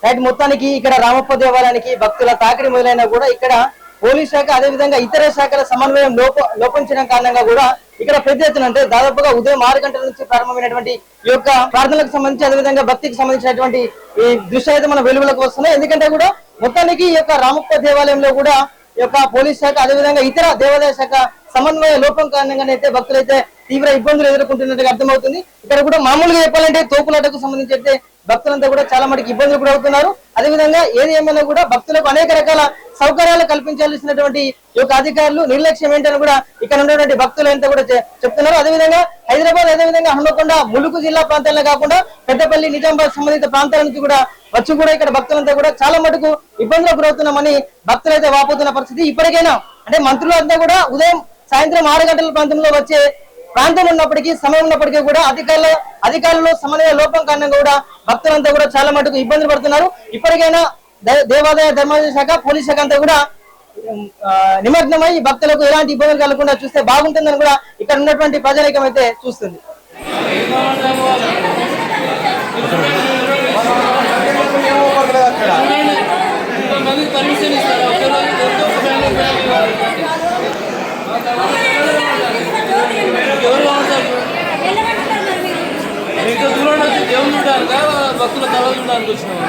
Right మొత్తానికి ఇక్కడ రామప్ప దేవాలయానికి భక్తుల తాకిడి మొదలైనా కూడా ఇక్కడ పోలీస్ శాఖ అదే విధంగా ఇతర శాఖల సమన్వయం లోపించడం కారణంగా కూడా ఇక్కడ పెద్ద ఎత్తున అంటే దాదాపుగా ఉదయం 6 గంటల నుంచి ప్రారంభమైనటువంటి ఈ యొక్క ప్రార్థనలకు సంబంధించి అదేవిధంగా భక్తికి సంబంధించినటువంటి ఈ దృశ్యాలు మన వెలుగులకు వస్తున్నాయి. ఎందుకంటే కూడా మొత్తానికి ఈ యొక్క రామప్ప దేవాలయంలో కూడా ఈ యొక్క పోలీస్ శాఖ అదేవిధంగా ఇతర దేవాదాయ శాఖ సమన్వయ లోపం కారణంగానైతే భక్తులైతే తీవ్ర ఇబ్బందులు ఎదుర్కొంటున్నట్టుగా అర్థమవుతుంది. ఇక్కడ కూడా మామూలుగా చెప్పాలంటే తోపులాటకు సంబంధించి అయితే భక్తులంతా కూడా చాలా మటుకు ఇబ్బందులు కూడా అవుతున్నారు. అదేవిధంగా ఏది ఏమైనా కూడా భక్తులకు అనేక రకాల సౌకర్యాలు కల్పించాల్సినటువంటి ఈ యొక్క అధికారులు నిర్లక్ష్యం ఏంటని కూడా ఇక్కడ ఉన్నటువంటి భక్తులంతా కూడా చెప్తున్నారు. అదేవిధంగా హైదరాబాద్ అదేవిధంగా హన్మకొండ ములుగు జిల్లా ప్రాంతాలనే కాకుండా పెద్దపల్లి నిజామాబాద్ సంబంధిత ప్రాంతాల నుంచి కూడా వచ్చి కూడా ఇక్కడ భక్తులంతా కూడా చాలా మటుకు ఇబ్బందులకు గురవుతున్నామని భక్తులైతే వాపోతున్న పరిస్థితి. ఇప్పటికైనా అంటే మంత్రులంతా కూడా ఉదయం సాయంత్రం 6 గంటల ప్రాంతంలో వచ్చే ప్రాంతం ఉన్నప్పటికీ సమయం ఉన్నప్పటికీ కూడా అధికారులు సమన్వయ లోపం కారణంగా కూడా భక్తులంతా కూడా చాలా మటుకు ఇబ్బందులు పడుతున్నారు. ఇప్పటికైనా దేవాదాయ ధర్మాదాయ శాఖ పోలీస్ శాఖ అంతా కూడా నిమగ్నమై భక్తులకు ఎలాంటి ఇబ్బందులు కలగకుండా చూస్తే బాగుంటుందని కూడా ఇక్కడ ఉన్నటువంటి ప్రజానీకం అయితే చూస్తుంది. దేవుని చూడడానికి భక్తుల కళ చూడడానికి వచ్చినాము.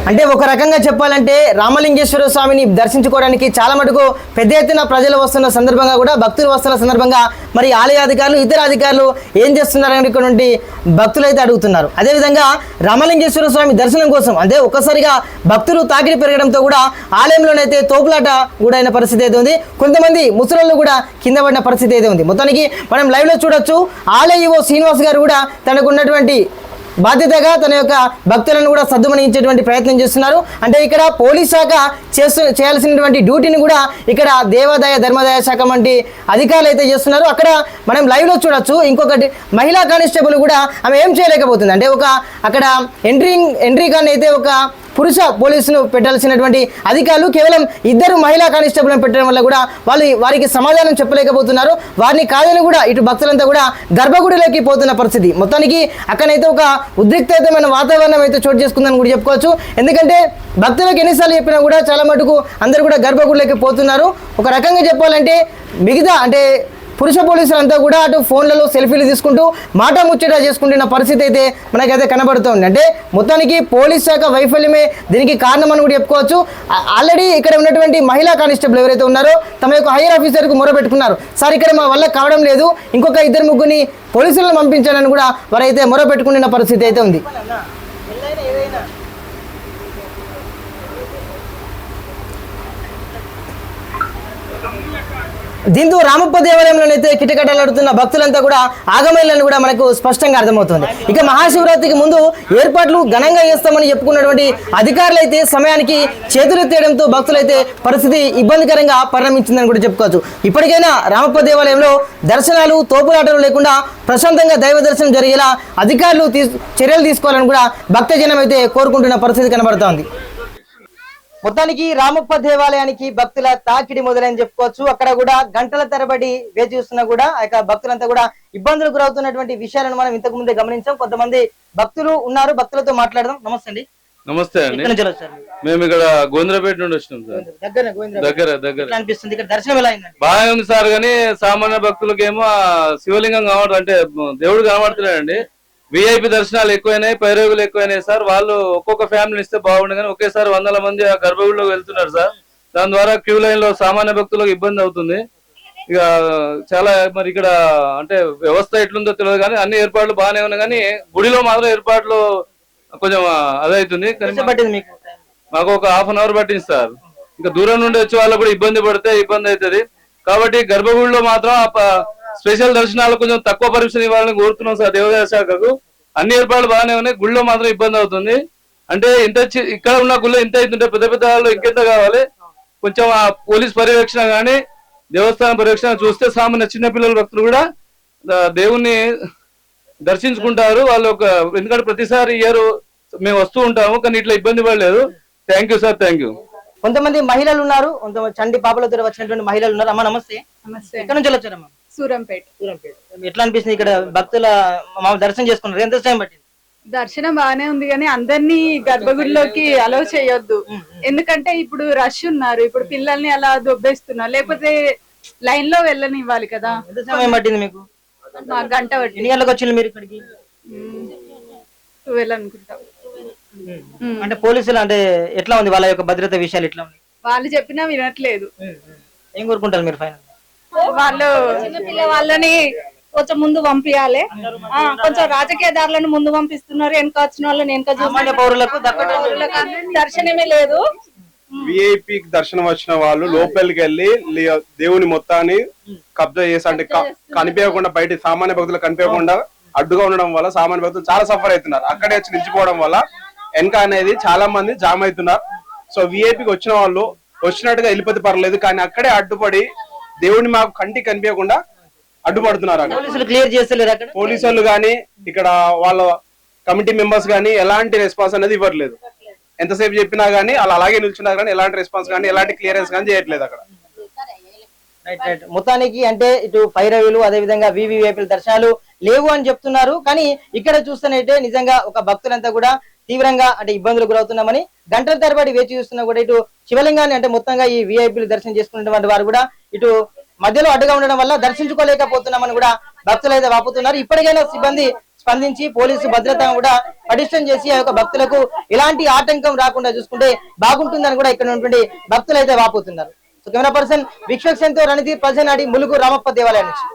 అంటే ఒక రకంగా చెప్పాలంటే రామలింగేశ్వర స్వామిని దర్శించుకోవడానికి చాలా మటుకు పెద్ద ఎత్తున ప్రజలు వస్తున్న సందర్భంగా కూడా భక్తులు వస్తున్న సందర్భంగా మరి ఆలయ అధికారులు ఇతర అధికారులు ఏం చేస్తున్నారని ఇక్కడ భక్తులు అయితే అడుగుతున్నారు. అదేవిధంగా రామలింగేశ్వర స్వామి దర్శనం కోసం అంటే ఒక్కసారిగా భక్తులు తాకిడి పెరగడంతో కూడా ఆలయంలోనైతే తోపులాట కూడా అయిన పరిస్థితి అయితే ఉంది. కొంతమంది ముసలోళ్ళు కూడా కింద పడిన పరిస్థితి అయితే ఉంది. మొత్తానికి మనం లైవ్లో చూడొచ్చు. ఆలయ ఈవో శ్రీనివాస్ గారు కూడా తనకు ఉన్నటువంటి బాధ్యతగా తన యొక్క భక్తులను కూడా సద్దుమణించేటువంటి ప్రయత్నం చేస్తున్నారు. అంటే ఇక్కడ పోలీస్ శాఖ చేయాల్సినటువంటి డ్యూటీని కూడా ఇక్కడ దేవాదాయ ధర్మాదాయ శాఖ వంటి అధికారులు అయితే చేస్తున్నారు. అక్కడ మనం లైవ్లో చూడొచ్చు. ఇంకొకటి మహిళా కానిస్టేబుల్ కూడా ఆమె ఏం చేయలేకపోతుంది. అంటే ఒక అక్కడ ఎంట్రీ కానీ అయితే ఒక పురుష పోలీసును పెట్టాల్సినటువంటి అధికారులు కేవలం 2 మహిళా కానిస్టేబుల్ని పెట్టడం వల్ల కూడా వారికి సమాధానం చెప్పలేకపోతున్నారు. వారిని కాదని కూడా ఇటు భక్తులంతా కూడా గర్భగుడిలోకి పోతున్న పరిస్థితి. మొత్తానికి అక్కడైతే ఒక ఉద్రిక్తమైన వాతావరణం అయితే చోటు చేసుకుందని కూడా చెప్పుకోవచ్చు. ఎందుకంటే భక్తులకు ఎన్నిసార్లు చెప్పినా కూడా చాలా మటుకు అందరూ కూడా గర్భగుడిలోకి పోతున్నారు. ఒక రకంగా చెప్పాలంటే మిగతా అంటే పురుష పోలీసులంతా కూడా అటు ఫోన్లలో సెల్ఫీలు తీసుకుంటూ మాట ముచ్చట చేసుకుంటున్న పరిస్థితి అయితే మనకైతే కనబడుతుంది. అంటే మొత్తానికి పోలీస్ శాఖ వైఫల్యమే దీనికి కారణమని కూడా చెప్పుకోవచ్చు. ఆల్రెడీ ఇక్కడ ఉన్నటువంటి మహిళా కానిస్టేబుల్ ఎవరైతే ఉన్నారో తమ యొక్క హైయర్ ఆఫీసర్కు మొరపెట్టుకున్నారు. సార్ ఇక్కడ మా వల్ల కావడం లేదు, ఇంకొక 2-3 పోలీసులను పంపించాలని కూడా వారైతే మొరపెట్టుకున్న పరిస్థితి అయితే ఉంది. దీంతో రామప్ప దేవాలయంలోనైతే కిటకటలాడుతున్న భక్తులంతా కూడా ఆగమేయాలని కూడా మనకు స్పష్టంగా అర్థమవుతుంది. ఇక మహాశివరాత్రికి ముందు ఏర్పాట్లు ఘనంగా చేస్తామని చెప్పుకున్నటువంటి అధికారులు అయితే సమయానికి చేతులెత్తేయడంతో భక్తులైతే పరిస్థితి ఇబ్బందికరంగా పరిణమించిందని కూడా చెప్పుకోవచ్చు. ఇప్పటికైనా రామప్ప దేవాలయంలో దర్శనాలు తోపులాటలు లేకుండా ప్రశాంతంగా దైవ దర్శనం జరిగేలా అధికారులు చర్యలు తీసుకోవాలని కూడా భక్తజనం అయితే కోరుకుంటున్న పరిస్థితి కనబడుతోంది. మొత్తానికి రామప్ప దేవాలయానికి భక్తుల తాకిడి మొదలని చెప్పుకోవచ్చు. అక్కడ కూడా గంటల తరబడి వేచి చూస్తున్నా కూడా ఆ భక్తులంతా కూడా ఇబ్బందులు గురవుతున్నటువంటి విషయాలను మనం ఇంతకు ముందే గమనించాం. కొంతమంది భక్తులు ఉన్నారు, భక్తులతో మాట్లాడదాం. నమస్తే అండి. నమస్తే అండి. మేము ఇక్కడ గోవిందరాపేట నుండి వచ్చినాం సార్. దగ్గర అనిపిస్తుంది. ఇక్కడ దర్శనం ఎలా అయింది? బాగా ఉంది సార్, కానీ సామాన్య భక్తులకు ఏమో శివలింగం కనబడదు, అంటే దేవుడు కనబడుతున్నాడండి. విఐపి దర్శనాలు ఎక్కువైనాయి, పైరోగులు ఎక్కువైనాయి సార్. వాళ్ళు ఒక్కొక్క ఫ్యామిలీ ఇస్తే బాగుండు, కానీ ఒకేసారి 100 మంది ఆ గర్భగుడిలోకి వెళ్తున్నారు సార్. దాని ద్వారా క్యూ లైన్ లో సామాన్య భక్తులకు ఇబ్బంది అవుతుంది. ఇక చాలా మరి ఇక్కడ అంటే వ్యవస్థ ఎట్లుందో తెలియదు, కానీ అన్ని ఏర్పాట్లు బాగానే ఉన్నాయి, కానీ గుడిలో మాత్రం ఏర్పాట్లు కొంచెం అదవుతుంది. మాకు ఒక 1/2 అవర్ పట్టింది సార్. ఇంకా దూరం నుండి వచ్చే వాళ్ళు కూడా ఇబ్బంది అవుతుంది. కాబట్టి గర్భగుడిలో మాత్రం స్పెషల్ దర్శనాలు కొంచెం తక్కువ పరీక్షలు ఇవ్వాలని కోరుతున్నాం సార్ దేవాదాయ శాఖకు. అన్ని ఏర్పాట్లు బాగానే ఉన్నాయి, గుళ్ళో మాత్రం ఇబ్బంది అవుతుంది. అంటే ఇక్కడ ఉన్న గుళ్ళో ఇంత అవుతుంటే పెద్ద పెద్ద వాళ్ళు ఇంకెంత కావాలి. కొంచెం ఆ పోలీస్ పర్యవేక్షణ కానీ దేవస్థానం పర్యవేక్షణ చూస్తే సామాన్య చిన్నపిల్లల భక్తులు కూడా దేవుణ్ణి దర్శించుకుంటారు. వాళ్ళు ఎందుకంటే ప్రతిసారి ఇయర్ మేము వస్తూ ఉంటాము, కానీ ఇట్లా ఇబ్బంది పడలేదు. Thank you sir, thank you. కొంతమంది మహిళలు ఉన్నారు, కొంతమంది చండి పాపలతో వచ్చినటువంటి మహిళలు ఉన్నారు. అమ్మ నమస్తే. నమస్తే. ఎక్కడి నుంచి వచ్చారమ్మా? సూరంపేట. ఎట్లా అనిపిస్తుంది ఇక్కడ భక్తుల దర్శనం చేసుకున్నారు? ఎంత టైం పట్టింది? దర్శనం బాగానే ఉంది, కానీ అందరినీ గర్భగుడిలోకి అలౌ చేయొద్దు. ఎందుకంటే ఇప్పుడు రష్ ఉన్నారు, ఇప్పుడు పిల్లల్ని అలా దొబ్బేస్తున్నారు. లేకపోతే లైన్ లో వెళ్ళనివ్వాలి కదా. ఎంత సమయం పట్టింది మీకు? మాకు గంట పట్టి. ఎన్ని గంటలకు వచ్చింది మీరు ఇక్కడికి? 12 అనుకుంటాం. అంటే పోలీసులు అంటే ఎట్లా ఉంది వాళ్ళ యొక్క భద్రత విషయాలు ఎట్లా ఉంది? వాళ్ళు చెప్పినా వినట్లేదు. ఏం కోరుకుంటారు మీరు ఫైనల్? వాళ్ళు చిన్నపిల్ల వాళ్ళని కొంచెం ముందు పంపించాలి. కొంచెం రాజకీయ దారులను ముందు పంపిస్తున్నారు. వెనక వచ్చిన వాళ్ళని వెనక సామాన్య పౌరులకు దక్కడం దర్శనమే లేదు. విఐపి దర్శనం వచ్చిన వాళ్ళు లోపలికి వెళ్ళి దేవుని మొత్తాన్ని కబ్జా చేసి అంటే కనిపించకుండా బయట సామాన్య భక్తులకు కనిపించకుండా అడ్డుగా ఉండడం వల్ల సామాన్య భక్తులు చాలా సఫర్ అవుతున్నారు. అక్కడే వచ్చి నిలిచిపోవడం వల్ల వెనక అనేది చాలా మంది జామ్ అవుతున్నారు. సో విఐపికి వచ్చిన వాళ్ళు వచ్చినట్టుగా వెళ్ళిపోతే పర్లేదు, కానీ అక్కడే అడ్డుపడి దేవుడిని మాకు కంటికి కనిపించకుండా అడ్డుపడుతున్నారు. పోలీసులు క్లియర్ చేస్తలేరు అక్కడ. పోలీసు వాళ్ళు గానీ ఇక్కడ వాళ్ళ కమిటీ మెంబర్స్ గానీ ఎలాంటి రెస్పాన్స్ అనేది ఇవ్వట్లేదు. ఎంతసేపు చెప్పినా గానీ వాళ్ళు అలాగే నిల్చున్నారు, కానీ ఎలాంటి రెస్పాన్స్ కానీ ఎలాంటి క్లియరెన్స్ కానీ చేయట్లేదు అక్కడ. మొత్తానికి అంటే ఇటు పైరవీలు అదే విధంగా వివిఐపీల దర్శనాలు లేవు అని చెప్తున్నారు. కానీ ఇక్కడ చూస్తున్నట్టే నిజంగా ఒక భక్తులంతా కూడా తీవ్రంగా అంటే ఇబ్బందులు గురవుతున్నామని గంటల తరబడి వేచి చూస్తున్నా కూడా ఇటు శివలింగాన్ని అంటే మొత్తంగా ఈ విఐపీలు దర్శనం చేసుకున్నటువంటి వారు కూడా ఇటు మధ్యలో అడ్డుగా ఉండడం వల్ల దర్శించుకోలేకపోతున్నామని కూడా భక్తులు అయితే వాపుతున్నారు. ఇప్పటికైనా సిబ్బంది స్పందించి పోలీసు భద్రతను కూడా పటిష్టం చేసి ఆ యొక్క భక్తులకు ఎలాంటి ఆటంకం రాకుండా చూసుకుంటే బాగుంటుందని కూడా ఇక్కడ ఉన్నటువంటి భక్తులు అయితే వాపోతున్నారు. సో కెమెరా పర్సన్ విశ్వక్సేన్తో రణధీర్ ప్రజనాడి ములుగు రామప్ప దేవాలయం నుంచి.